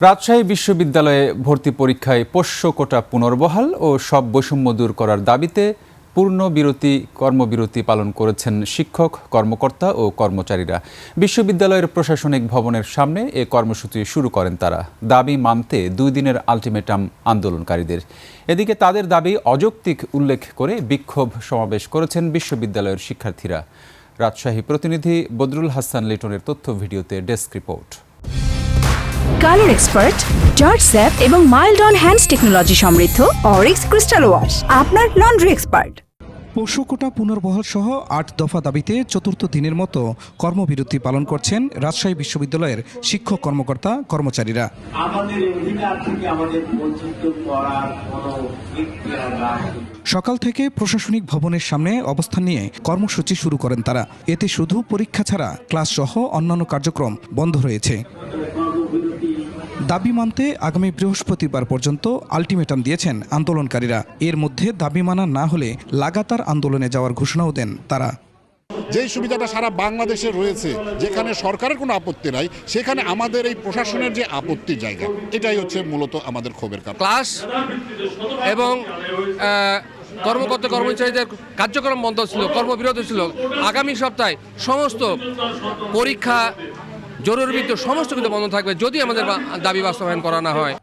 রাজশাহী বিশ্ববিদ্যালয়ে ভর্তি পরীক্ষায় পোষ্য কোটা পুনর্বহাল ও সব বৈষম্য দূর করার দাবিতে কর্মবিরতি পালন করেছেন শিক্ষক, কর্মকর্তা ও কর্মচারীরা। বিশ্ববিদ্যালয়ের প্রশাসনিক ভবনের সামনে এ কর্মসূচি শুরু করেন তারা। দাবি মানতে 2 দিনের আলটিমেটাম আন্দোলনকারীদের। এদিকে তাদের দাবি অযৌক্তিক উল্লেখ করে বিক্ষোভ সমাবেশ করেছেন বিশ্ববিদ্যালয়ের শিক্ষার্থীরা। রাজশাহী প্রতিনিধি বদরুল হাসান লিটনের তথ্য ভিডিওতে desk report. Colour expert, George sap এবং মাইল্ড অন হ্যান্ডস টেকনোলজি সমৃদ্ধ অরিক্স ক্রিস্টাল ওয়াশ আপনার লন্ড্রি এক্সপার্ট। পোষ্য কোটা পুনর্বহাল সহ 8 দফা দাবিতে চতুর্থ দিনের মতো কর্মবিরতি পালন করছেন রাজশাহী বিশ্ববিদ্যালয়ের শিক্ষক, কর্মকর্তা, কর্মচারীরা। সকাল থেকে প্রশাসনিক ভবনের সামনে অবস্থান নিয়ে কর্মসূচি শুরু করেন তারা। এতে শুধু পরীক্ষা ছাড়া ক্লাস সহ অন্যান্য কার্যক্রম বন্ধ রয়েছে। দাবি মানতে আগামী বৃহস্পতিবার পর্যন্ত আলটিমেটাম দিয়েছেন আন্দোলনকারীরা। এর মধ্যে দাবি মানা না হলে লাগাতার আন্দোলনে যাওয়ার ঘোষণাও দেন তারা। যেই সুবিধাটা সারা বাংলাদেশে রয়েছে, যেখানে সরকারের কোনো আপত্তি নাই, সেখানে আমাদের এই প্রশাসনের যে আপত্তির জায়গা, এটাই হচ্ছে মূলত আমাদের ক্ষোভের কারণ। ক্লাস এবং কর্মকর্তা কর্মচারীদের কার্যক্রম বন্ধ ছিল, কর্মবিরতি ছিল। আগামী সপ্তাহে সমস্ত পরীক্ষা, জরুরি ভিত্তিক সমস্ত কিন্তু বন্ধ থাকবে যদি আমাদের দাবি বাস্তবায়ন করা না হয়।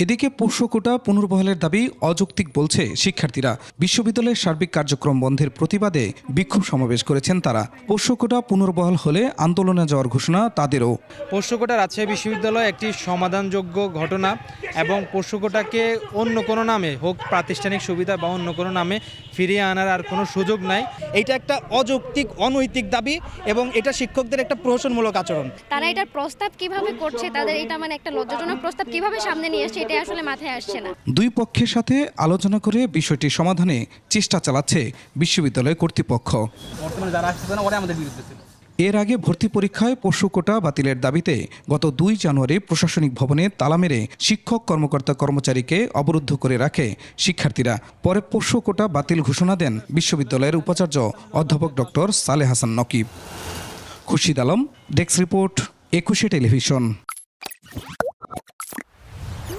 এদিকে পোষ্য কোটা পুনর্বহালের দাবি অযৌক্তিক বলছে শিক্ষার্থীরা। বিশ্ববিদ্যালয়ের সার্বিক কার্যক্রম বন্ধের প্রতিবাদে বিক্ষোভ সমাবেশ করেছেন তারা। পোষ্য কোটা পুনর্বহাল হলে আন্দোলনে যাওয়ার ঘোষণা তাদেরও। পোষ্য কোটা রাজশাহী বিশ্ববিদ্যালয় একটি সমাধানযোগ্য ঘটনা এবং পোষ্য কোটাকে অন্য কোনো নামে হোক, প্রাতিষ্ঠানিক সুবিধা বা অন্য কোনো নামে ফিরিয়ে আনার আর কোনো সুযোগ নাই। এটা একটা অযৌক্তিক, অনৈতিক দাবি এবং এটা শিক্ষকদের একটা প্রহসনমূলক আচরণ। তারা এটার প্রস্তাব কিভাবে করছে, তাদের এটা একটা লজ্জাজনক প্রস্তাব কিভাবে সামনে নিয়ে আসছে, এটা আসলে মাথায় আসছে না। দুই পক্ষের সাথে আলোচনা করে বিষয়টি সমাধানে চেষ্টা চালাচ্ছে বিশ্ববিদ্যালয় কর্তৃপক্ষ। এর আগে ভর্তি পরীক্ষায় পোষ্য কোটা বাতিলের দাবিতে গত 2 জানুয়ারি প্রশাসনিক ভবনে তালা মেরে শিক্ষক, কর্মকর্তা, কর্মচারীকে অবরুদ্ধ করে রাখে শিক্ষার্থীরা। পরে পোষ্য কোটা বাতিল ঘোষণা দেন বিশ্ববিদ্যালয়ের উপাচার্য অধ্যাপক doctor Saleh Hasan Nakib. Khurshid Alam, desk report, 21 television.